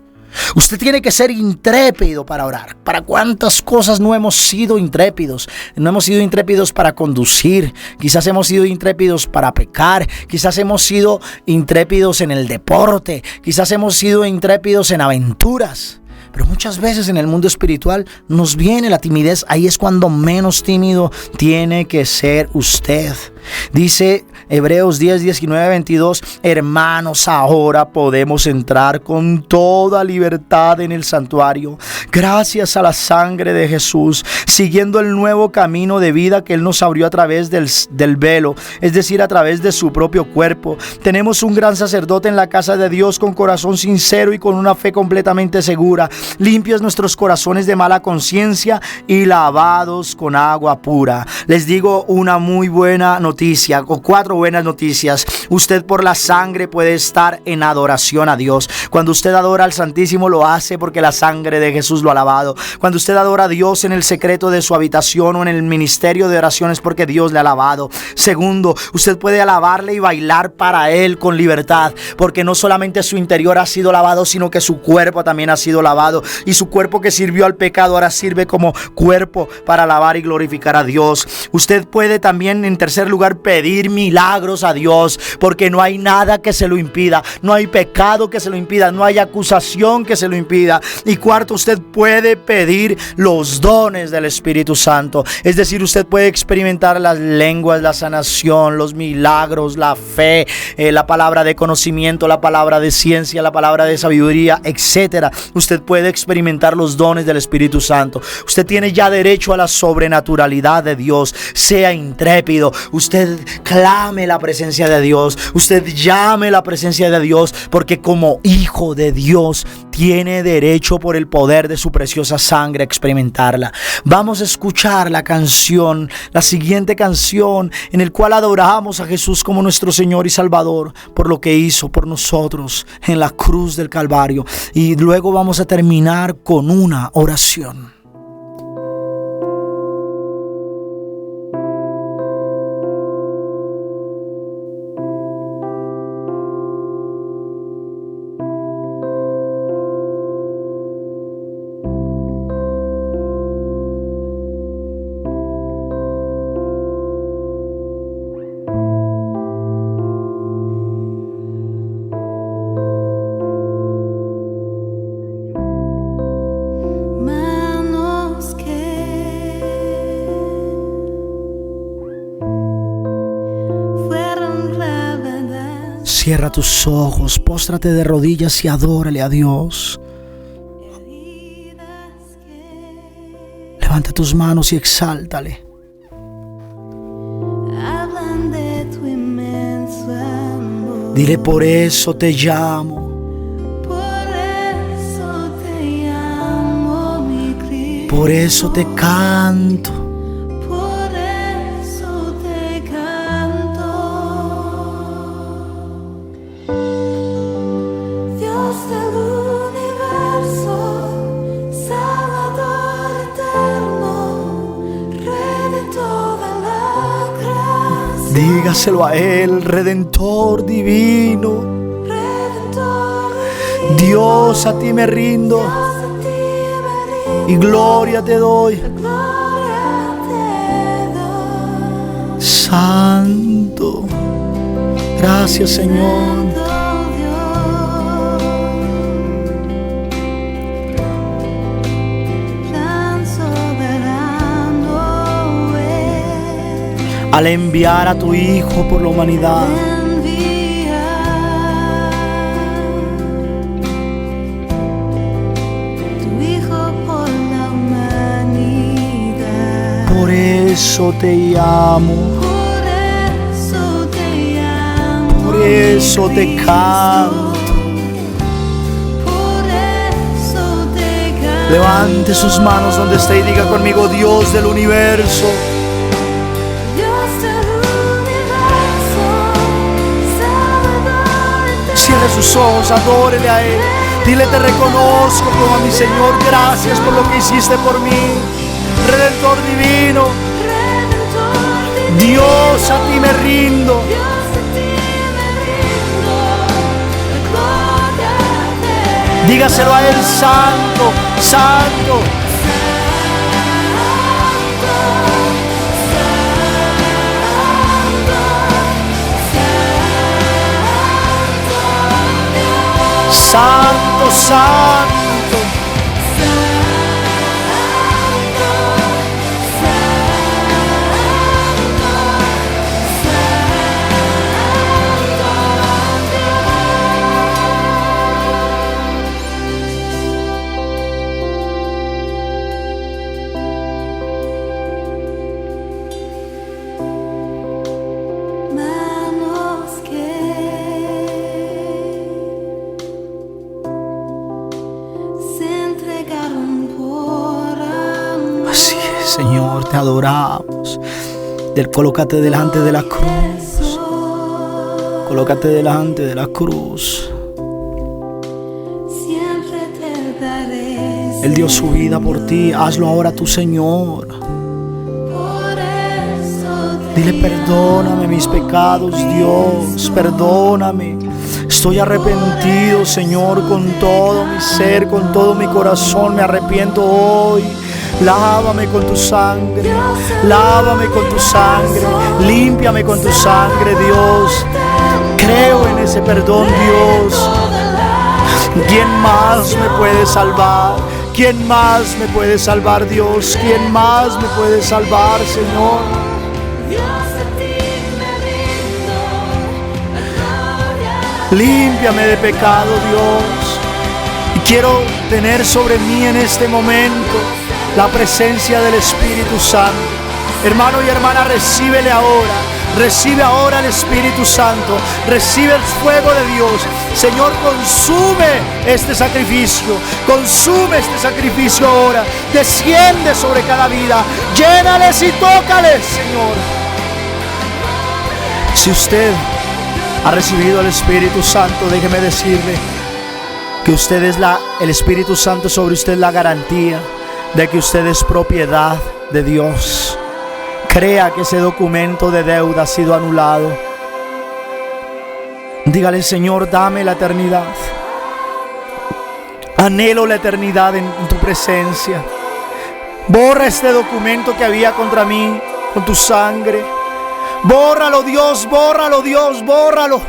[SPEAKER 2] Usted tiene que ser intrépido para orar. ¿Para cuántas cosas no hemos sido intrépidos? No hemos sido intrépidos para conducir. Quizás hemos sido intrépidos para pecar. Quizás hemos sido intrépidos en el deporte. Quizás hemos sido intrépidos en aventuras. Pero muchas veces en el mundo espiritual nos viene la timidez. Ahí es cuando menos tímido tiene que ser usted. Dice Hebreos 10, 19, 22, hermanos, ahora podemos entrar con toda libertad en el santuario, gracias a la sangre de Jesús, siguiendo el nuevo camino de vida que Él nos abrió a través del velo, es decir, a través de su propio cuerpo. Tenemos un gran sacerdote en la casa de Dios con corazón sincero y con una fe completamente segura, limpios nuestros corazones de mala conciencia y lavados con agua pura. Les digo una muy buena noticia, o 4 buenas noticias. Usted por la sangre puede estar en adoración a Dios. Cuando usted adora al Santísimo, lo hace porque la sangre de Jesús lo ha lavado. Cuando usted adora a Dios en el secreto de su habitación o en el ministerio de oración, es porque Dios le ha lavado. Segundo, usted puede alabarle y bailar para Él con libertad, porque no solamente su interior ha sido lavado, sino que su cuerpo también ha sido lavado, y su cuerpo que sirvió al pecado ahora sirve como cuerpo para alabar y glorificar a Dios. Usted puede también, en tercer lugar, pedir milagros a Dios, porque no hay nada que se lo impida, no hay pecado que se lo impida, no hay acusación que se lo impida. Y cuarto, usted puede pedir los dones del Espíritu Santo, es decir, usted puede experimentar las lenguas, la sanación, los milagros, la fe, la palabra de conocimiento, la palabra de ciencia, la palabra de sabiduría, etcétera. Usted puede experimentar los dones del Espíritu Santo. Usted tiene ya derecho a la sobrenaturalidad de Dios. Sea intrépido, usted clame la presencia de Dios, usted llame la presencia de Dios, porque como hijo de Dios tiene derecho por el poder de su preciosa sangre a experimentarla. Vamos a escuchar la canción, la siguiente canción, en el cual adoramos a Jesús como nuestro Señor y Salvador por lo que hizo por nosotros en la cruz del Calvario, y luego vamos a terminar con una oración. Cierra tus ojos, póstrate de rodillas y adórale a Dios. Levanta tus manos y exáltale. Dile: por eso te llamo. Por eso te canto. Dígaselo a Él, Redentor divino. Dios, a ti me rindo y gloria te doy. Santo, gracias, Señor. Al enviar a tu Hijo por la humanidad, por eso te llamo, por eso te canto. Levante sus manos donde esté y diga conmigo: Dios del universo. Cierre sus ojos, adórele a Él. Dile: te reconozco como mi Señor. Gracias por lo que hiciste por mí, Redentor divino. Dios, a ti me rindo. Dígaselo a Él: santo, santo. Santo, santo. Señor, te adoramos. Colócate delante de la cruz. Colócate delante de la cruz. Él dio su vida por ti. Hazlo ahora tú, Señor. Dile: perdóname mis pecados, Dios. Perdóname. Estoy arrepentido, Señor, con todo mi ser, con todo mi corazón. Me arrepiento hoy. Lávame con tu sangre, lávame con tu sangre, límpiame con tu sangre, Dios. Creo en ese perdón, Dios. ¿Quién más me puede salvar? ¿Quién más me puede salvar, Dios? ¿Quién más me puede salvar, Señor? Límpiame de pecado, Dios. Y quiero tener sobre mí en este momento la presencia del Espíritu Santo. Hermano y hermana, recíbele ahora. Recibe ahora el Espíritu Santo. Recibe el fuego de Dios. Señor, consume este sacrificio. Consume este sacrificio ahora. Desciende sobre cada vida. Llénales y tócales, Señor. Si usted ha recibido el Espíritu Santo, déjeme decirle que usted es el Espíritu Santo sobre usted es la garantía de que usted es propiedad de Dios. Crea que ese documento de deuda ha sido anulado. Dígale: Señor, dame la eternidad. Anhelo la eternidad en tu presencia. Borra este documento que había contra mí con tu sangre. Bórralo, Dios, bórralo, Dios, bórralo.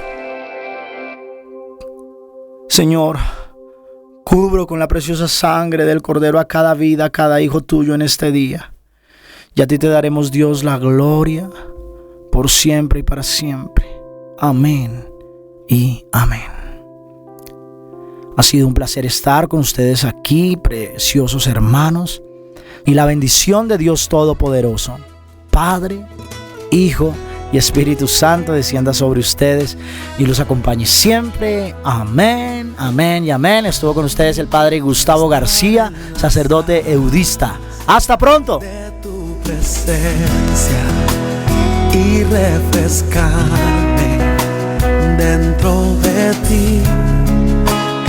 [SPEAKER 2] Señor, cubro con la preciosa sangre del Cordero a cada vida, a cada hijo tuyo en este día. Y a ti te daremos, Dios, la gloria por siempre y para siempre. Amén y amén. Ha sido un placer estar con ustedes aquí, preciosos hermanos. Y la bendición de Dios Todopoderoso, Padre, Hijo y Espíritu Santo, descienda sobre ustedes y los acompañe siempre. Amén, amén y amén. Estuvo con ustedes el Padre Gustavo García, sacerdote eudista. Hasta pronto.
[SPEAKER 1] De tu presencia y refrescarme dentro de ti.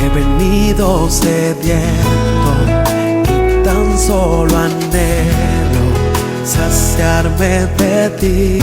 [SPEAKER 1] He venido sediento y tan solo anhelo saciarme de ti.